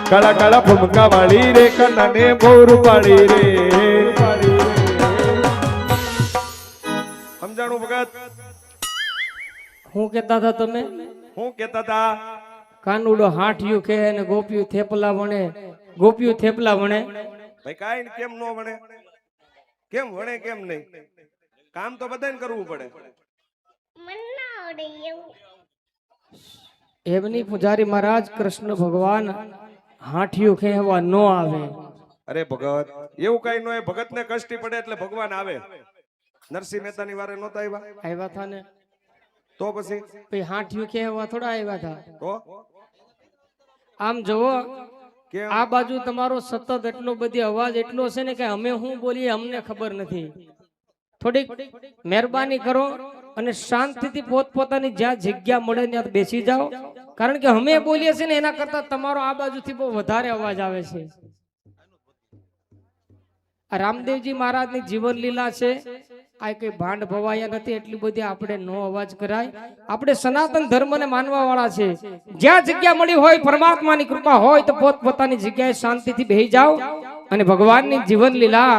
કાળા કાળા ફમકા વાળી રે કનાને બહુ રૂપાળી રે સમજાણું ભગત હું કેતા હતા તમે હું કેતા હતા કાનુડો હાંઠિયું કે ને ગોપિયું થેપલા વણે ગોપિયું થેપલા વણે ભાઈ કાઈ કેમ નો વણે કેમ વણે કેમ નહીં કામ તો બધાને કરવું પડે એમની પૂજારી મહારાજ કૃષ્ણ ભગવાન હાંઠિયું ખેવા નો આવે અરે ભગત એવું કઈ નો ભગત ને કષ્ટી પડે એટલે ભગવાન આવે નરસિંહ મહેતા ની વારે નહોતા આવ્યા હતા ને તો પછી હાંઠિયું ખેવા થોડા આવ્યા હતા તો આમ જોવો કેમ આ બાજુ તમારો સતત એટલો બધી અવાજ એટલો છે ને કે અમે શું બોલીએ અમને ખબર નથી થોડીક મહેરબાની કરો અને શાંતિથી પોતપોતાની જ્યાં જગ્યા મળે ત્યાં બેસી જાઓ કારણ કે અમે બોલીએ છીએ ને એના કરતા તમારો આ બાજુથી બહુ વધારે અવાજ આવે છે આ રામદેવજી મહારાજની જીવન લીલા છે આ કઈ ભાંડ ભવાયા નથી એટલી બધી આપણે નો અવાજ કરાય આપણે સનાતન ધર્મને માનવા વાળા છે જ્યાં જગ્યા મળી હોય પરમાત્માની કૃપા હોય તો પોતપોતાની જગ્યાએ શાંતિથી બેસી જાઓ અને ભગવાનની જીવન લીલા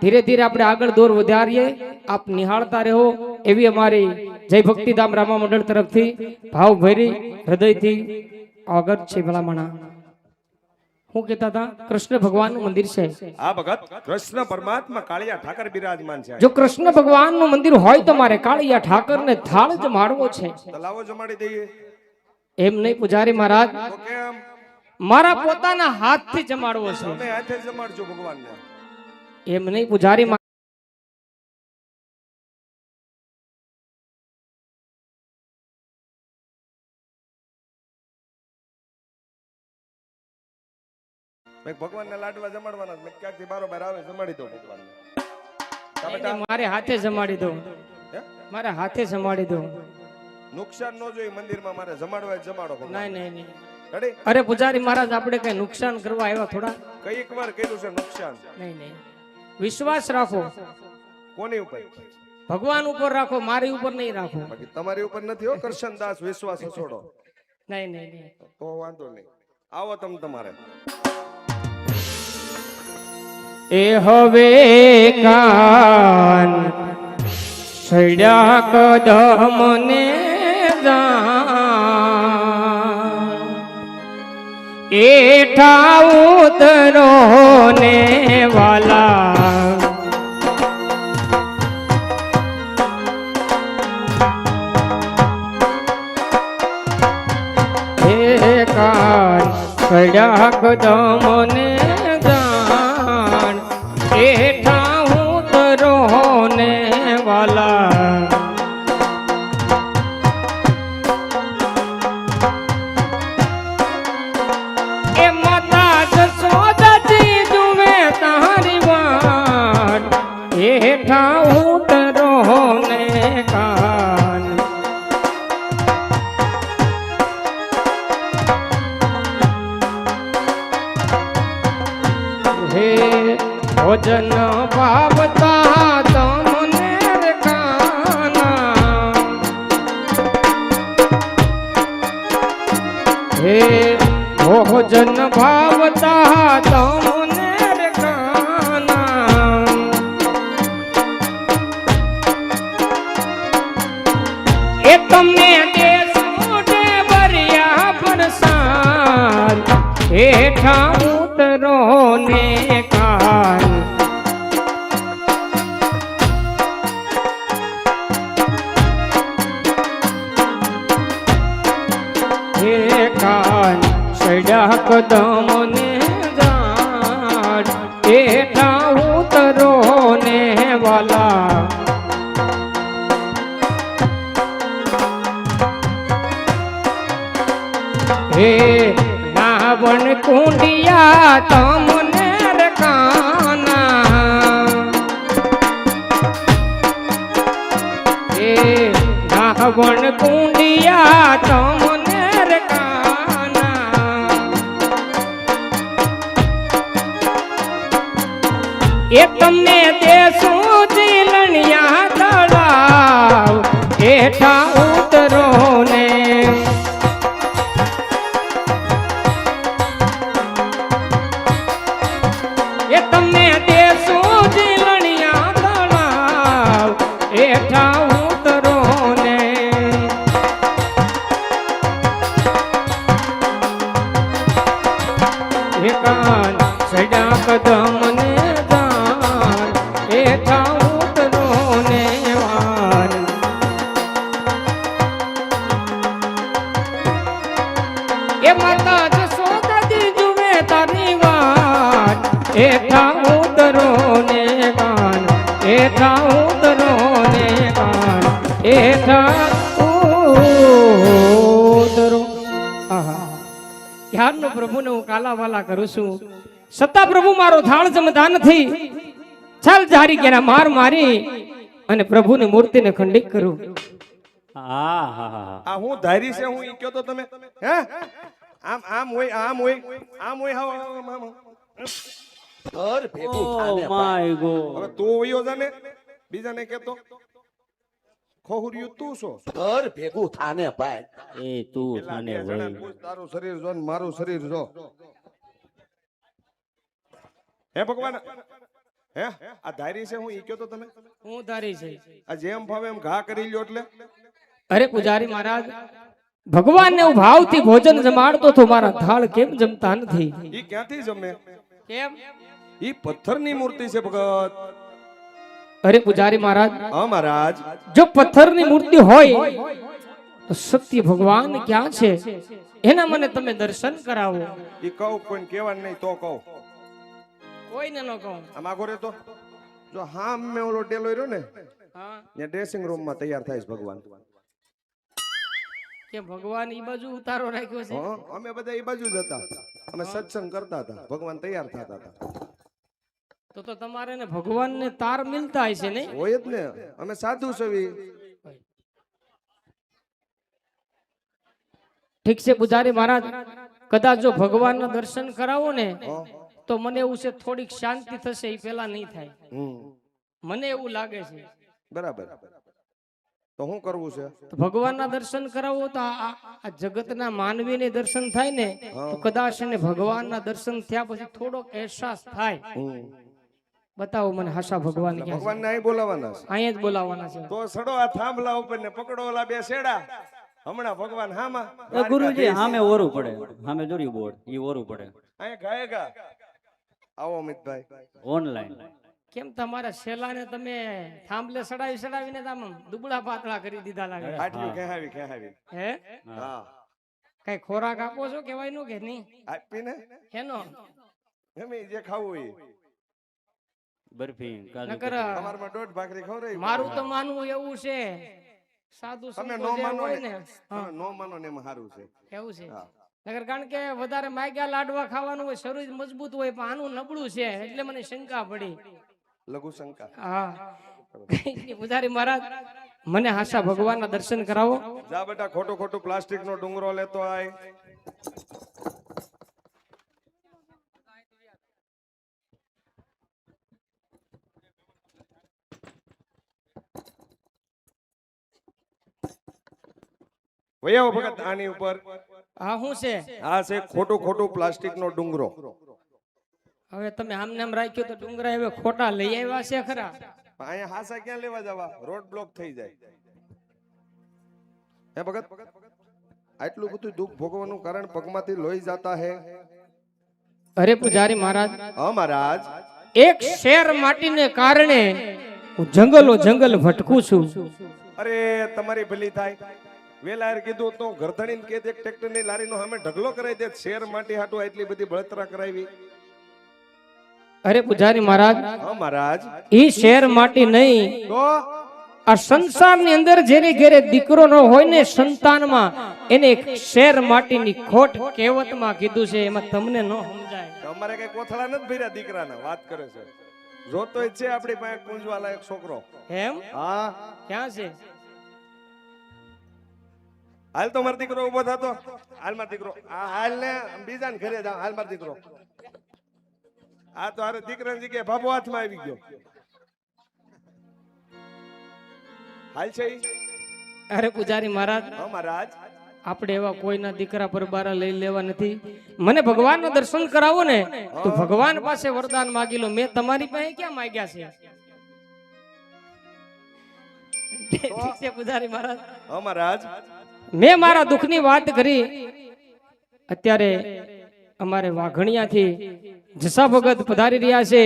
ધીરે ધીરે આપણે આગળ દોર વધારીએ આપ નિહાળતા રહો એવી અમારી જય ભક્તિધામ રામા મંડળ તરફથી ભાવભરી હૃદયથી આગળ છે ભલામણા હું કહેતા હતા કૃષ્ણ ભગવાનનું મંદિર છે આ ભગત કૃષ્ણ પરમાત્મા કાળિયા ઠાકર બિરાજમાન છે જો કૃષ્ણ ભગવાનનું મંદિર હોય તો મારે કાળિયા ઠાકરને થાળ જમાડવો છે તો લાવો જમાડી દઈએ એમ નહીં પૂજારી મહારાજ તો કેમ મારા પોતાના હાથથી જમાડવો છે તમે હાથે જમાડજો ભગવાનને એમ નહીં પૂજારી ભગવાનને લાડવા જમાડવાના મેં ક્યાંકથી બારોબાર આવે જમાડી દો ભગવાનને મારે હાથે જમાડી દો મારે હાથે જમાડી દો નુકસાન ન જોઈએ મંદિરમાં મારે જમાડવા જમાડો નહીં નહીં નહીં રેડી અરે પૂજારી મહારાજ આપણે કઈ નુકસાન કરવા આવ્યા થોડા કઈક વાર કર્યું છે નુકસાન નહીં નહીં વિશ્વાસ રાખો કોની ઉપર ભગવાન ઉપર રાખો મારી ઉપર નહીં રાખો બાકી તમારી ઉપર નથી હો કરશનદાસ વિશ્વાસ છોડો નહીં નહીં નહીં તો વાંધો નહીં આવો તમે તમારે એ હવે કાન સડ્યા કદમને એઠા ઉતરો ને વાલા હે કાન સડ્યા કદમને એઠા ઉતરો ને વાલા એ માતા જશોદાજી જુએ તારી વાટ એઠા ઉતરો ને કાન હે ભોજન ભાવતા તમને ખાના હે ભોજન ભાવતા તમને ખાના એ તમને દેશો ભર્યા પરસાદ હેઠા ઉતરો ને કાન હે કાન સડ્યા કદમને જાડ એઠા ઉતરો ને વાલા હે નાવણ કુંડિયા તમને રકાના હે નાવણ કુંડિયા તમને રકાના એ તમને દેશું જીલણિયા તળાવ એઠા ઉતરો ને માતા જશોદાજી જુએ તારી વાત એઠા ઉદરો ને કાન એઠા ઉદરો ને કાન એઠા ઉદરો આહા યારનો પ્રભુને હું કાલાવાલા કરું છું સત્તા પ્રભુ મારો થાળ જમતા નથી ચાલ જારી કેરા માર મારી અને પ્રભુની મૂર્તિને ખંડિત કરું આ હું ધારી છે હું ઈ કયો તો તમે હે આમ હોય આમ હોય આમ હોય હાવ આમ ઘર ભેગું Oh થાને my ભાઈ. God. હવે તું વયો જાને બીજાને કેતો ખોહુર્યું તું છો ઘર ભેગું થાને ભાઈ. એ તું પેલા થાને બે જણાને ભાઈ. પૂછ, તારું શરીર જો ને મારું શરીર જો હે ભગવાન હે આ ધારી છે હું ઈ કયો તો તમે હું ધારી છે આ જેમ ભાવે એમ ઘા કરી લ્યો એટલે અરે પૂજારી મહારાજ ભગવાનને હું ભાવથી ભોજન જમાડતો તો મારા થાળ કેમ જમતા નથી ઈ ક્યાંથી જમે કેમ ઈ પથ્થરની મૂર્તિ છે ભગત અરે પૂજારી મહારાજ હા મહારાજ જો પથ્થરની મૂર્તિ હોય તો સત્ય ભગવાન ક્યાં છે એના મને તમે દર્શન કરાવો ઈ કહું કોઈને કહેવાનું નહીં તો કહું કોઈને ન કહું આમ આગો રે તો જો હા મેં ઓલો ડેલો રહ્યો ને હા ત્યાં ડ્રેસિંગ રૂમ માં તૈયાર થાય છે ભગવાન કે ભગવાન ઈ બાજુ ઉતારો રાખ્યો છે હા અમે બધા એ બાજુ જ હતા અમે સત્સંગ કરતા હતા ભગવાન તૈયાર થતા હતા તો તમારે ને ભગવાનને તાર મિલતા હશે ને હોય જ ને અમે સાધુ સવી ઠીક છે પૂજારી મહારાજ કદાચ જો ભગવાનના દર્શન કરાવો ને તો મને એવું છે થોડીક શાંતિ થશે એ પેલા નહીં થાય મને એવું લાગે છે બરાબર તો શું કરવું છે તો ભગવાનના દર્શન કરાવો તો આ જગતના માનવીને દર્શન થાય ને તો કદાચ એને ભગવાનના દર્શન થયા પછી થોડોક અહેસાસ થાય બતાવો મને હાસા ભગવાન ક્યાં છે? ભગવાન ને અહીં બોલાવાના છે અહીંયા જ બોલાવવાના છે તો સડો આ થાંભલા ઉપર ને પકડો ઓલા બે શેડા હમણાં ભગવાન હામાં એ ગુરુજી સામે ઓરું પડે સામે જોડ્યું બોર્ડ ઈ ઓરું પડે અહીંયા ગાયગા આવો અમિતભાઈ ઓનલાઈન કેમ તમારા શેલાને તમે થાંભલે સડાવીને આમ દુબળા પાતળા કરી દીધા લાગે આટલું કહેવાવી હે હા કઈ ખોરાક આપો છો કેવાય નું કે નહીં આપીને એનો ગમે ઈ જે ખાવું હોય બરફી કાજુ નકર તમારમાં દોઢ ભાખરી ખવડાવી મારું તો માનવું એવું છે સાધુ તમે સંતો નો જે માનો હોય ને ને તમે નો માનો ને એમાં સારું છે એવું છે હા. નકર કારણ કે વધારે માગ્યા લાડવા ખાવાનું હોય શરીર મજબૂત હોય પણ આનું નબળું છે એટલે મને શંકા પડી લઘુ શંકા હા કઈ નહીં, પૂજારી મહારાજ મને હાસા ભગવાનના દર્શન કરાવો જા બેટા ખોટું પ્લાસ્ટિક નો ડુંગરો લેતો આય વયાવો ભગત આની ઉપર હા શું છે આ છે ખોટું પ્લાસ્ટિક નો ડુંગરો હવે તમે આમ નામ રાખ્યું તો ડુંગરા હવે ખોટા લઈ આવ્યા છે ખરા અહીંયા હાસા ક્યાં લેવા જવા રોડ બ્લોક થઈ જાય હે ભગત આટલું બધું દુઃખ ભોગવવાનું કારણ પગમાંથી લોહી જાતા હે અરે પૂજારી મહારાજ હા મહારાજ એક શેર માટીને કારણે હું જંગલ ભટકું છું અરે તમારી ભલી થાય વેલાર કીધું તો ગરધણીને કે એક ટ્રેક્ટરની લારીનો સામે ઢગલો કરાવી દે શેર માટી હાટુ એટલી બધી બળતરા કરાવી અરે પૂજારી મહારાજ હા મહારાજ ઈ શેર માટી નહીં તો આ સંસારની અંદર જેને ઘેરે દીકરો ન હોય ને સંતાનમાં એને એક શેર માટીની ખોટ કહેવતમાં કીધું છે એમાં તમને ન સમજાય અમારે કઈ કોથળા નથી ભર્યા દીકરાના વાત કરે છે જોતોય છે આપણી પાસે પૂંજવાલા એક છોકરો એમ હા ક્યાં છે હાલ તો મારો દીકરો ઉભો થતો હાલ મારો દીકરો આ હાલ ને બીજાને ઘરે જાવ હાલ મારો દીકરો આ તો હારે દીકરાની જગ્યાએ બાબુ હાથમાં આવી ગયો હાલ છે ઈ? અરે પૂજારી મહારાજ હા મહારાજ આપણે એવા કોઈના દીકરા પરબારા લઈ લેવા નથી મને ભગવાનના દર્શન કરાવો ને તો ભગવાન પાસે વરદાન માગી લો મેં તમારી પાસે ક્યાં માંગ્યા છે ઠીક છે પૂજારી મહારાજ હા મહારાજ મેં મારા દુઃખની વાત કરી અત્યારે અમારે વાઘણિયાથી જસા ભગત પધારી રહ્યા છે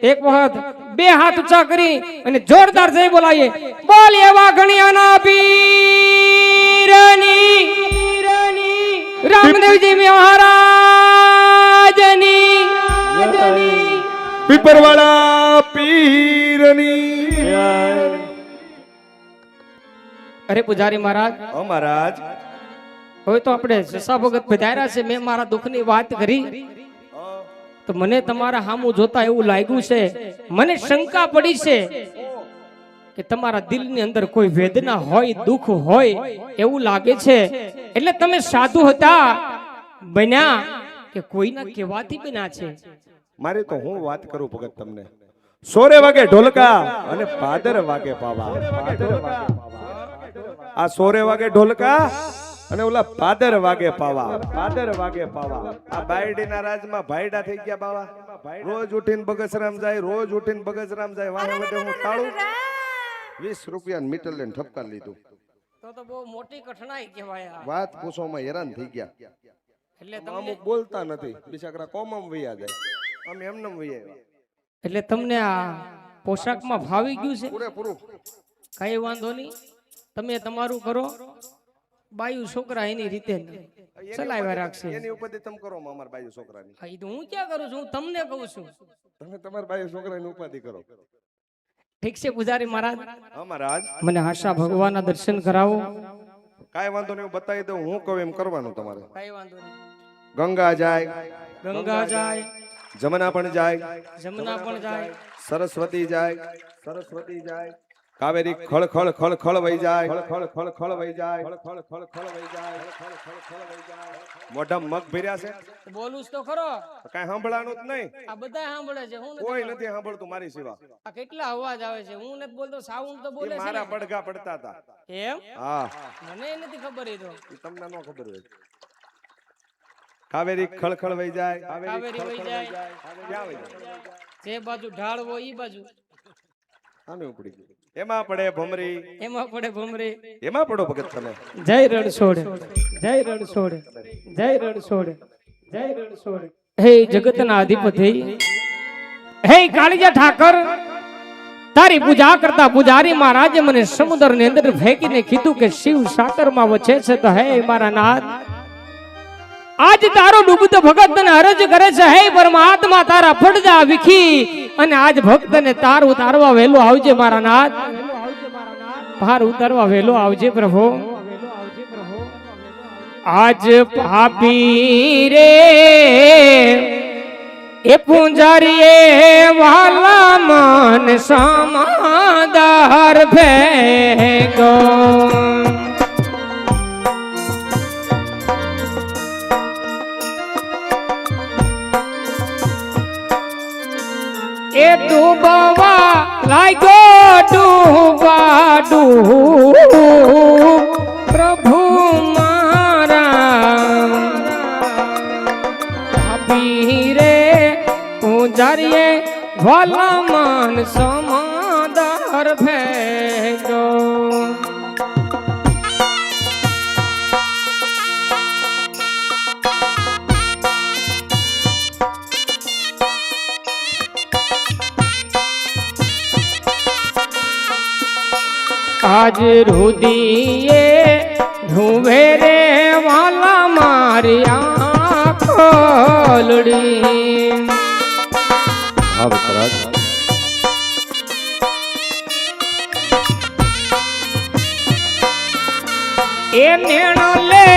એક વખત બે હાથ ઊંચા કરી અને જોરદાર જય બોલાવીએ બોલીએ વાઘણિયાના પીરની રામદેવજી મહારાજની પીપરવાળા પીરની અરે પૂજારી મહારાજ ઓ મહારાજ હવે તો આપણે સસા ભગત પધાર્યા છે. મેં મારા દુઃખની વાત કરી તો મને તમારા સામું જોતા એવું લાગ્યું છે, મને શંકા પડી છે કે તમારા દિલની અંદર કોઈ વેદના હોય, દુઃખ હોય એવું લાગે છે. એટલે તમે સાધુ હતા બન્યા કે કોઈના કહેવાથી બન્યા છે? મારી તો હું વાત કરું ભગત તમને. સોરે વાગે ઢોલકા અને પાદર વાગે પાવા. આ સોરે વાગે ઢોલકા અને ઓલા પાદર વાગે પાવા. પાદર વાગે પાવા. આ બાયડીના રાજમાં ભાઈડા થઈ ગયા બાવા. રોજ ઉઠીને બગસરામ જાય, રોજ ઉઠીને બગસરામ જાય. વાહે વડે હું તાળું 20 રૂપિયા મીટર લઈને ઠપકાર લીધું. તો બહુ મોટી કઠણાઈ કહેવાય. વાત પૂછવામાં હેરાન થઈ ગયા. એટલે અમુક બોલતા નથી, બિચારા કોમમ વૈયા જાય, અમે એમનેમ વૈયા આવ્યા. એટલે તમને આ પોશાકમાં ભાવી ગયું છે? પૂરેપૂરું. કઈ વાંધો નહીં, તમે તમારું કરો, બાયુ છોકરા એની રીતે ચલાવ્યા રાખશે. એની ઉપાધિ તમે કરો અમારા બાયુ છોકરાની. હા, ઈ તો હું ક્યાં કરું છું, હું તમને કહું છું. તમે તમારા બાયુ છોકરાની ઉપાધિ કરો. ઠીક છે પૂજારી મહારાજ, હા મહારાજ, મને આશા ભગવાનના દર્શન કરાવો. કાઈ વાંધો નહીં, બતાવી દઉં. હું કહું એમ કરવાનું તમારે. કઈ વાંધો નહીં. ગંગા જાય, ગંગા જાય, જમના પણ જાય, જમના પણ જાય, સરસ્વતી જાય, સરસ્વતી જાય, કાવેરી ખળ ખળ ખળ ખળ વહી જાય, ખળ ખળ ખળ વહી જાય, ખળ ખળ ખળ વહી જાય, ખળ ખળ વહી જાય. મોઢા મગ ભર્યા છે, બોલું જ તો ખરો. કાઈ સાંભળવાનું જ નહીં. આ બધા સાંભળે છે, હું કોઈ નથી સાંભળતું મારી સિવા. આ કેટલા અવાજ આવે છે, હું નથી બોલતો, સાઉન્ડ તો બોલે એ છે મારા ને. પડઘા પડતા હતા. એમ? હા, મને એ નથી ખબર. એ તો એ તમને ન ખબર હોય. કાવેરી ખળ ખળ વહી જાય, કાવેરી વહી જાય, ક્યાં વહી જાય? જે બાજુ ઢાળ હોય ઈ બાજુ. આને ઉપડી ગયું. એમાં પડે ભમરી, એમાં પડે ભમરી. એમાં પડો ભગત તમે. જય રણછોડ, જય રણછોડ, જય રણછોડ, જય રણછોડ. હે જગતના અધિપતિ, હે કાળીજા ઠાકર, તારી પૂજા કરતા પૂજારી મહારાજે મને સમુદ્રની અંદર ફેંકીને કીધું કે શિવ સાકરમાં વચે છે. તો હે મારા નાથ, આજ તારો ડૂબતો ભગત તને અરજ કરે છે, હે પરમાત્મા તારા પડદા વિખી અને આજ ભક્તને તાર ઉતારવા વેલો આવજે મારા નાથ. પાર ઉતારવા વેલો આવજે પ્રભુ. આજ પાપી રે એ પૂંજારીએ વાલા મન સમાદાર ભેગો. એ ડૂબવા લાગ્યો, ડૂબા ડૂબ પ્રભુ મારા. આપી રે પૂજારીએ વાલા મન સમાદાર ભેગો. આજ રુદીએ ઢૂંવે રે વાલા મારી આંખોલડી. એ નેણો લે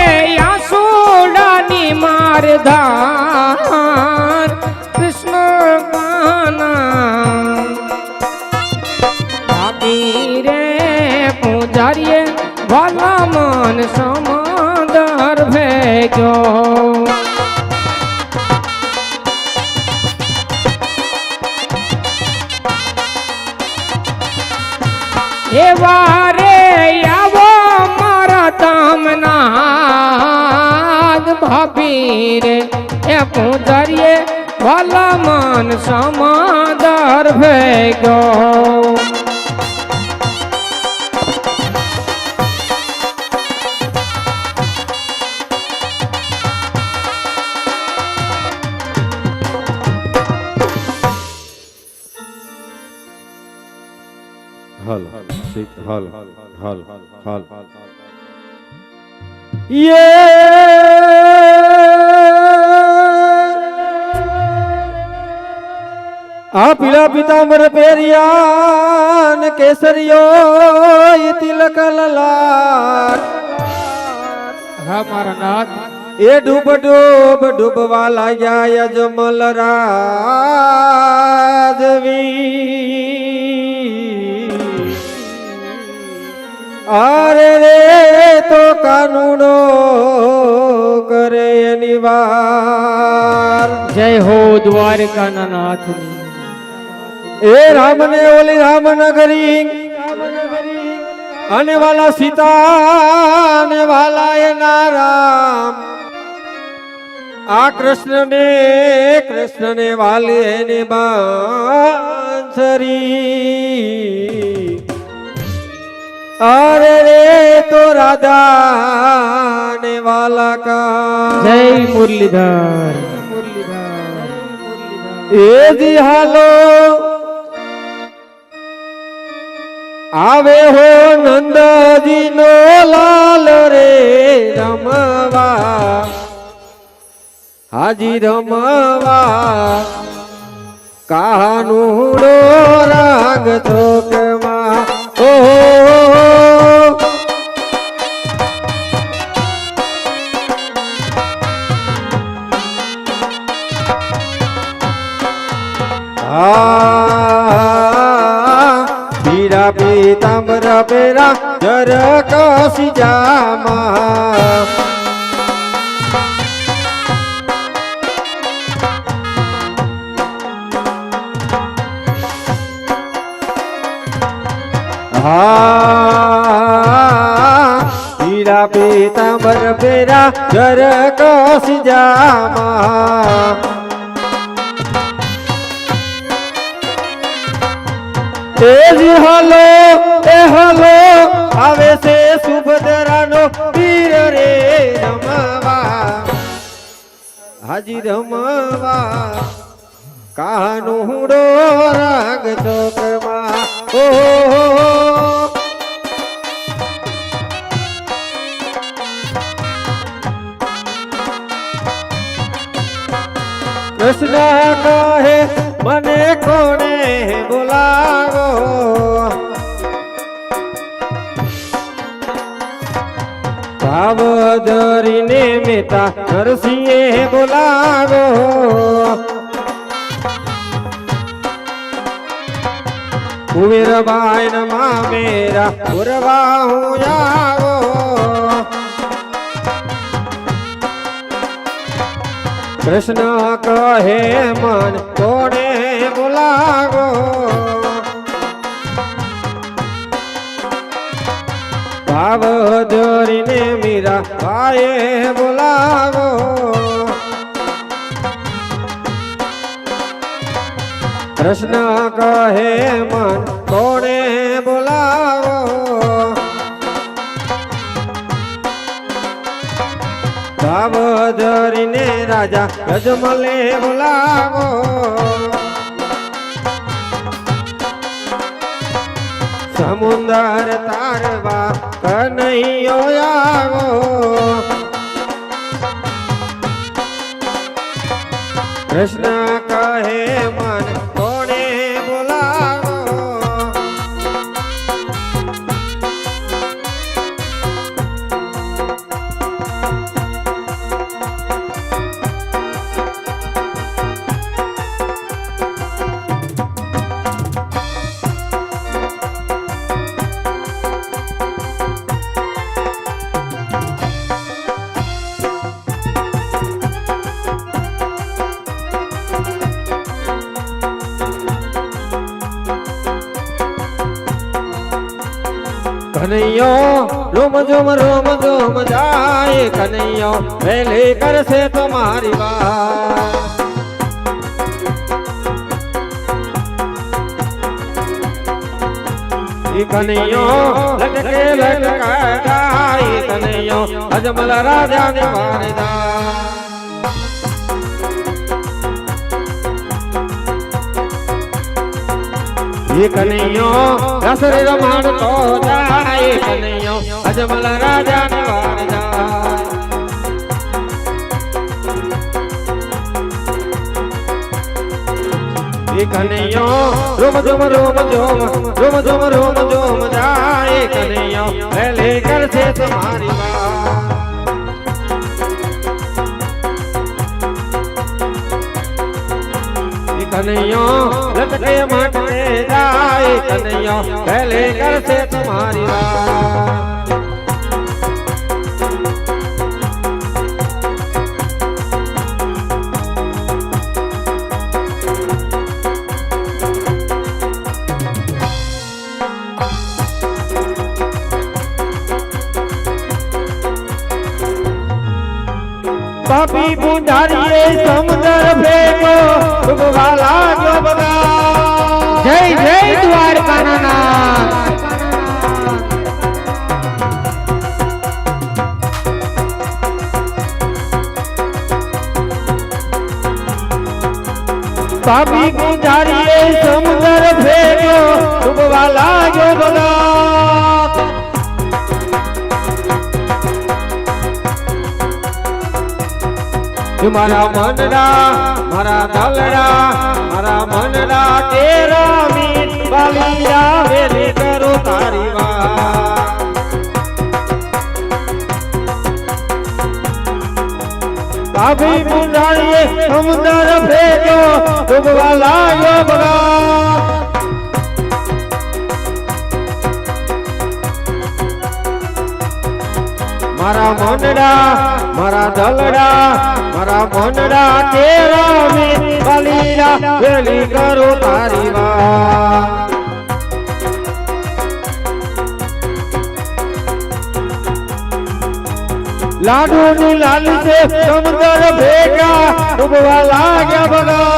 આસુડાની માર ધાર કૃષ્ણ કાના. આપી રે પૂજારીએ વાલા મન સમાદાર ભેગો. એવા રે આવો મારા તામનાદ ભાભી રે એ પૂજારીએ વાલા મન સમાદાર ભેગો. હલ હલ હલ હલ. Yeah! આ પીળા પીતાંબર પહેર્યા ને કેસરિયો ઈ તિલક લલાટ હા મારા નાથ એ ડૂબ ડૂબ ડૂબવા લાગ્યા યજમલ રાજવી અરે રે તો કાનૂનો કરે એની વાર જય હો દ્વારકાના નાથની એ રામને ઓલી રામનગરી અને વાલા સીતા ને વાલા એના રામ આ કૃષ્ણ ને વાલી એની બાંસરી અરે રે તો રાધા ને વાલા કા જય મુરલીધર એ જી હાલો આવે હો નંદજી નો લાલ રે રમવા હાજી રમવા કાનુડો રાગ ચોકમાં ઓહો પીરા પીતાંબર પેરા જર કસી જામા પીરા પીતાંબર પેરા જર કસી જામા તેજી હલો એ હલો આવે છે સુભદ્રાનો પીર રે રમવા હાજી રમવા કાનુડો રાગ ચોકમાં ઓહો કૃષ્ણ કહે મને કોણે બોલાવો ભાવ ધરીને મેતા નરસિંહે બોલાવો કુવેરબાઈ ન મામેરા પુરવા હું આવો કૃષ્ણ કહે મન કોણે બોલાવો ભાવ ધરીને મીરા ભાઈએ બોલાવો કૃષ્ણ કહે મન કોણે બોલાવો ભાવ ધરીને રાજા ગજમલે બોલાવો સમુંદર તારવા કનૈયો આવો કૃષ્ણ કહે મન કોણે બોલાવો કનૈયો રોમ જોમ જાય કનૈયો વહેલી કરશે તમારી વાત કનૈયો લટકે લટકાય કનૈયો અજમલ રાજા ને મારદા કનૈયો રસરે રમાડતો જાય કનૈયો અજમલ રાજા ને વારદા એ કનૈયો રોમ જોમ રોમ જોમ રોમ જોમ રોમ જોમ જાય કનૈયો ભલે કરશે તમારી વાત એ કનૈયો લટકે માટે જાય કનૈયો ભલે કરશે તમારી વાત પાપી પુંજારીએ સમુદ્ર ભેગો ડૂબવા લાગ્યો બગા જય જય દ્વારકાના પાપી પુંજારીએ સમુદ્ર ભેગો ડૂબવા લાગ્યો બગા મારા મનડા મારા દલડા મારા મનડા તેરા મીત બાલિયા વેલી કરો તારી વાત બાબી પુંજારીએ સમુદ્ર ભેગો ડૂબવા લાગ્યો બગા મારા મનડા મારા દલડા મારા મનડા તેરા મીત બાલિયા વેલી કરો તારી વાત લાડુ ની લાલી છે સમુદ્ર ભેગા ડૂબવા લાગ્યા બગા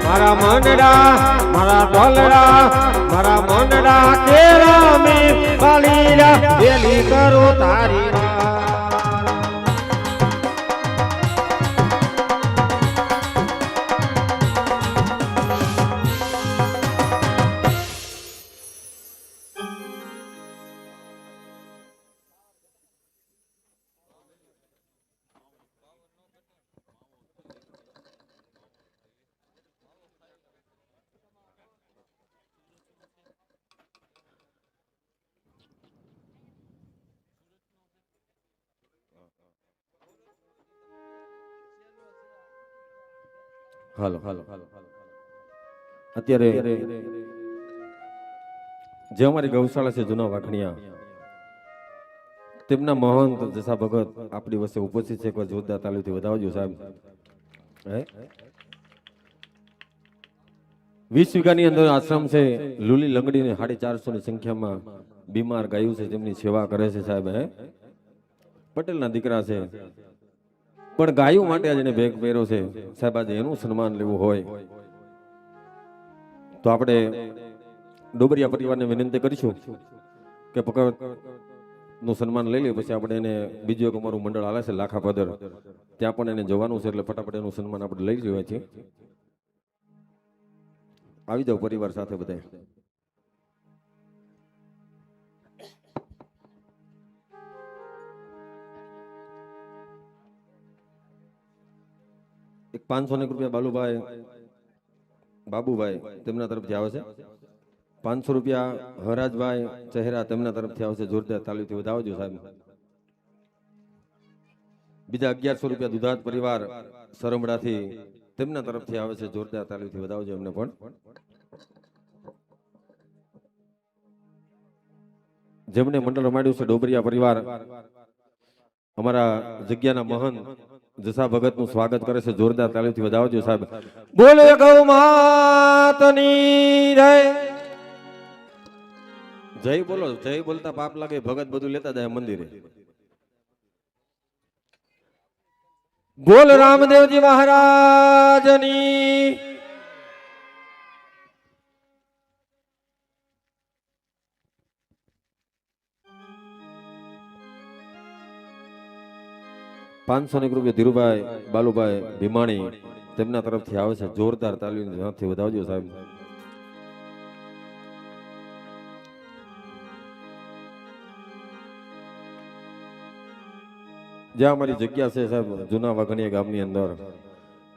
મારા મનડા મારા દલડા મારા મનડા કેરા મે બાલીરા વેલી કરો તારી વાત હાલો અત્યારે જે અમારી ગૌશાળા છે જૂના વાઘણિયા તેમના મહંત જસા ભગત આપણી વચ્ચે ઉપસ્થિત છે એકવાર જોરદાર તાલીમથી વધાવજો સાહેબ 20 વીઘાની અંદર આશ્રમ છે લુલી લંગડી ને 450 ની સંખ્યામાં બીમાર ગાયું છે જેમની સેવા કરે છે સાહેબ પટેલના દીકરા છે પણ ગાયો માટે આજે ભેગ પહેર્યો છે સાહેબ આજે એનું સન્માન લેવું હોય તો આપણે ડોબરિયા પરિવારને વિનંતી કરીશું કે પકડ નું સન્માન લઈ લઈએ પછી આપણે એને બીજું એક અમારું મંડળ હાલે છે લાખા પદર ત્યાં પણ એને જવાનું છે એટલે ફટાફટ એનું સન્માન આપણે લઈ લેવા છીએ આવી જાવ પરિવાર સાથે બધા એક 500 રૂપિયા બાલુભાઈ બાબુભાઈ તેમના તરફથી આવે છે 500 રૂપિયા હરાજભાઈ ચહેરા તેમના તરફથી આવે છે જોરદાર તાલીમથી વધાવજો સાહેબ બીજા 1100 રૂપિયા દુધાત પરિવાર સરમડાથી તેમના તરફથી આવે છે જોરદાર તાલીમથી વધાવજો એમને પણ જેમને મંડળ રમાડ્યું છે ડોબરિયા પરિવાર અમારા જગ્યાના મહંત જસા ભગત નું સ્વાગત કરે છે જોરદાર તાલીમથી વધાવજો સાહેબ બોલે ગૌ માતની જય બોલો જય બોલતા પાપ લાગે ભગત બધું લેતા જાય મંદિરે બોલ રામદેવજી મહારાજની 500 રૂપિયા ધીરુભાઈ બાલુભાઈ ભીમાણી તેમના તરફથી આવે છે જોરદાર તાલીમથી વધાવજો સાહેબ જ્યાં અમારી જગ્યા છે સાહેબ જૂના વાઘણીયા ગામની અંદર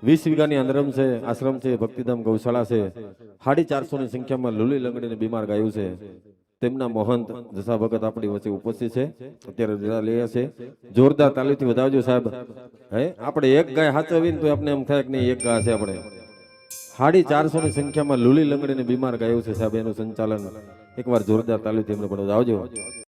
20 વીઘાની આશ્રમ છે ભક્તિધામ ગૌશાળા છે 450 ની સંખ્યામાં લુલી લંગડીને બીમાર ગાયું છે તેમના મહંત જસા ભગત આપણી વચ્ચે ઉપસ્થિત છે અત્યારે વિદાય લઈએ છે જોરદાર તાલીથી વધાવજો સાહેબ હે આપણે એક ગાય હાચવીને તો આપણે એમ થાય કે નહીં એક ગાય છે આપણે 450 ની સંખ્યામાં લુલી લંગડીને બીમાર ગાયું છે સાહેબ એનું સંચાલન એકવાર જોરદાર તાલીથી એમને પણ વધાવજો